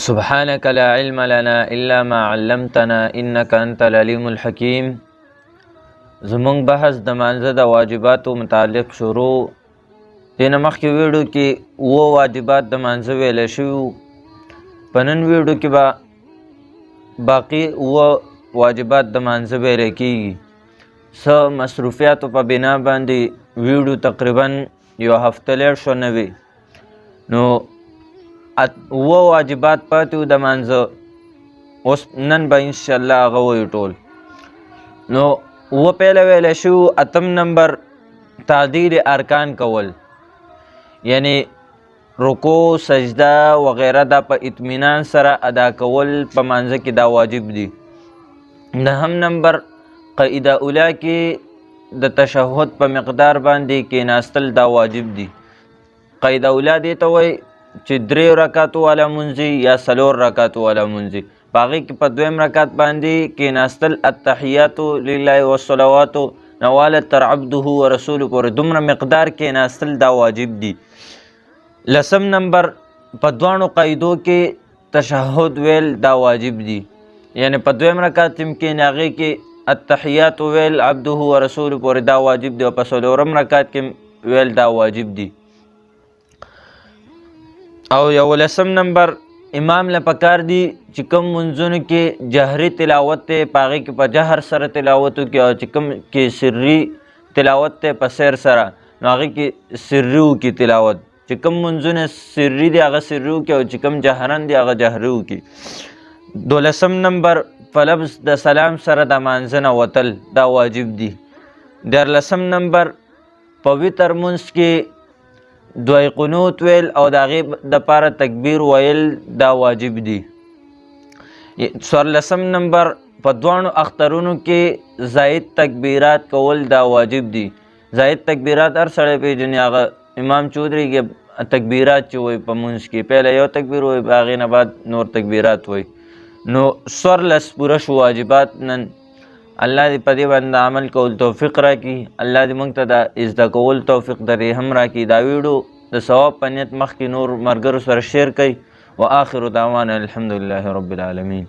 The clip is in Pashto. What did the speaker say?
سبحانك لا علم لنا إلا ما علمتنا إنك أنت العليم الحكيم. زمونږ بحث د مانځه د واجباتو متعلق شروع. دینه مخکې ویډیو کې واجبات د مانځه ویلی شوي. په نن ویډیو کې به باقي واجبات د مانځه ویلی کېږي. څه مصروفیاتو په بنا باندې ویډیو تقریبا یو هفته لیټ شو نه وي، نو واجبات پاتې وو د مانځه. اوس نن به انشاءالله هغه وایو ټول. نو پهله ویلی شوي اتم نمبر تعدیل ارکان کول، یعنی رکوع سجده وغیره دا په اطمینان سره ادا کول په مانځه کې دا واجب دي. نهم نمبر قاعده اوله کې د تشهد په مقدار باندې کېناستل دا واجب دي. قاعده اوله دې ته وایي چې 3 رکعاتو والا مونځي یا 4 رکعاتو والا مونځي. په هغې کې په 2م رکعت باندې کېناستل التحیاتو لله والصلواتو نواله تر عبده ورسوله پورې دومره مقدار کېناستل دا واجب دي. 10م نمبر په دوانو قاعدو کې تشهد ویل دا واجب دي، یعنی په 2م رکعت هم کې هغې کې التحیات ویل عبده ورسوله پورې دا واجب دي، او په 4م رکعت کې ویل دا واجب دي. او 11م نمبر امام له پکار دی چې کوم منځونو کې جهري تلاوت دی په هغې کې په جهر سره تلاوت وکړي، او چې کوم کې سري تلاوت دی په سیر سره نو هغې کې سري وکړي تلاوت. چې کوم منځونه سري دی هغه سري وکړي، او چې کوم جهرن دی هغه جهري وکړي. 12م نمبر په لفظ د سلام سره د مانځه نه وتل دا واجب دي. 14م نمبر په وتر منځ کې دوی قنوت ویل او د هغې دپاره تکبیر ویل دا واجب دي. 14م نمبر په دوانو اخترونو کې زائد تکبیرات کول دا واجب دي. زائد تکبیرات هر سړی پیژني، هغه امام چودھری کې تکبیرات چې وایي په منځ کې پهله یو تکبیر وایي، په هغې نه بعد نور تکبیرات وایي. نو 14 پوره شو واجبات نن. الله دې په دې باندې عمل کول توفیق راکړي. الله دې موږ ته د زده کول توفیق درې هم راکړي. دا ویډیو د ثواب په نیت مخکې نور ملګرو سره شیر کړئ. وآخر دعوانا الحمدلله رب العالمین.